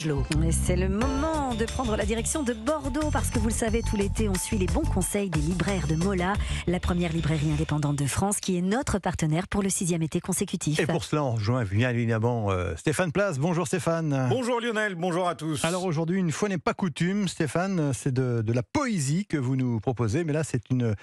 Et c'est le moment de prendre la direction de Bordeaux parce que vous le savez, tout l'été, on suit les bons conseils des libraires de Mola, la première librairie indépendante de France qui est notre partenaire pour le 6e été consécutif. Et pour cela, on rejoint bien évidemment Stéphane Place. Bonjour Stéphane. Bonjour Lionel, bonjour à tous. Alors aujourd'hui, une fois n'est pas coutume, Stéphane, c'est de la poésie que vous nous proposez, mais là c'est une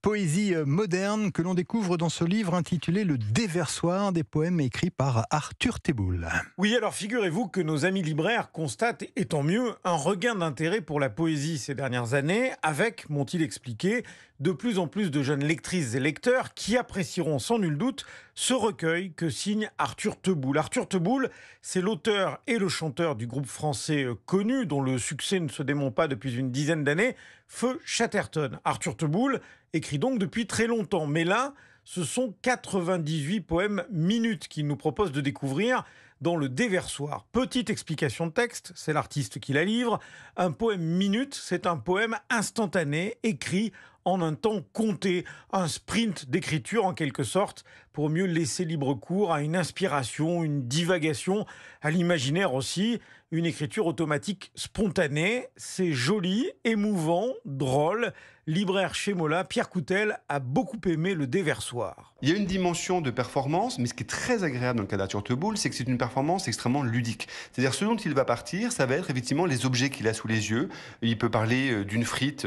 poésie moderne que l'on découvre dans ce livre intitulé Le Déversoir, des poèmes écrits par Arthur Teboul. Oui, alors figurez-vous que nos amis libraires constatent, et tant mieux, un regain d'intérêt pour la poésie ces dernières années, avec, m'ont-ils expliqué, de plus en plus de jeunes lectrices et lecteurs qui apprécieront sans nul doute ce recueil que signe Arthur Teboul. Arthur Teboul, c'est l'auteur et le chanteur du groupe français connu, dont le succès ne se dément pas depuis une dizaine d'années, Feu Chatterton. Arthur Teboul écrit donc depuis très longtemps, mais là, ce sont 98 poèmes minutes qu'il nous propose de découvrir dans Le Déversoir. Petite explication de texte, c'est l'artiste qui la livre. Un poème minute, c'est un poème instantané, écrit en un temps compté, un sprint d'écriture en quelque sorte, pour mieux laisser libre cours à une inspiration, une divagation, à l'imaginaire aussi, une écriture automatique spontanée. C'est joli, émouvant, drôle. Libraire chez Mola, Pierre Coutel a beaucoup aimé Le Déversoir. Il y a une dimension de performance, mais ce qui est très agréable dans le cas d'Arthur Teboul, c'est que c'est une performance extrêmement ludique. C'est-à-dire ce dont il va partir, ça va être effectivement les objets qu'il a sous les yeux. Il peut parler d'une frite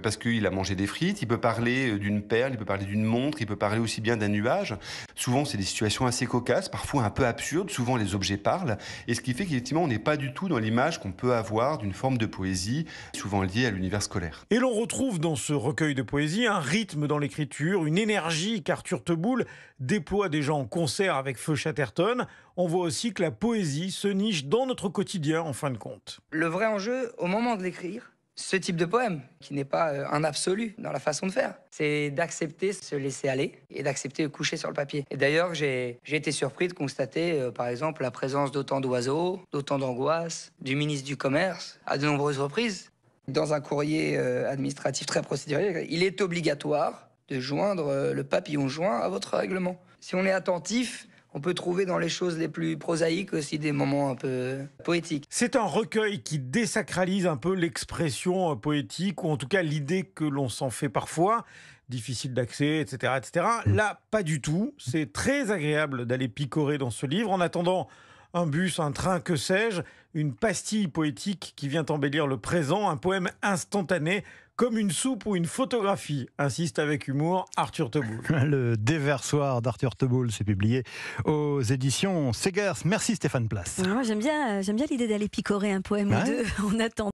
parce qu'il a mangé des frites, il peut parler d'une perle, il peut parler d'une montre, il peut parler aussi bien d'un nuage. Souvent, c'est des situations assez cocasses, parfois un peu absurdes, souvent les objets parlent, et ce qui fait qu'effectivement, on n'est pas du tout dans l'image qu'on peut avoir d'une forme de poésie, souvent liée à l'univers scolaire. Et l'on retrouve dans ce recueil de poésie un rythme dans l'écriture, une énergie qu'Arthur Teboul déploie déjà en concert avec Feu Chatterton. On voit aussi que la poésie se niche dans notre quotidien en fin de compte. Le vrai enjeu, au moment de l'écrire, ce type de poème, qui n'est pas un absolu dans la façon de faire, c'est d'accepter se laisser aller et d'accepter de coucher sur le papier. Et d'ailleurs, j'ai été surpris de constater, par exemple, la présence d'autant d'oiseaux, d'autant d'angoisse, du ministre du Commerce, à de nombreuses reprises. Dans un courrier administratif très procédurier, il est obligatoire de joindre le papillon joint à votre règlement. Si on est attentif, on peut trouver dans les choses les plus prosaïques aussi des moments un peu poétiques. C'est un recueil qui désacralise un peu l'expression poétique, ou en tout cas l'idée que l'on s'en fait parfois, difficile d'accès, etc., etc. Là, pas du tout. C'est très agréable d'aller picorer dans ce livre. En attendant un bus, un train, que sais-je, une pastille poétique qui vient embellir le présent, un poème instantané, comme une soupe ou une photographie, insiste avec humour Arthur Teboul. Le Déversoir d'Arthur Teboul, c'est publié aux éditions Segers. Merci Stéphane Place. Moi j'aime bien l'idée d'aller picorer un poème ou deux en attendant.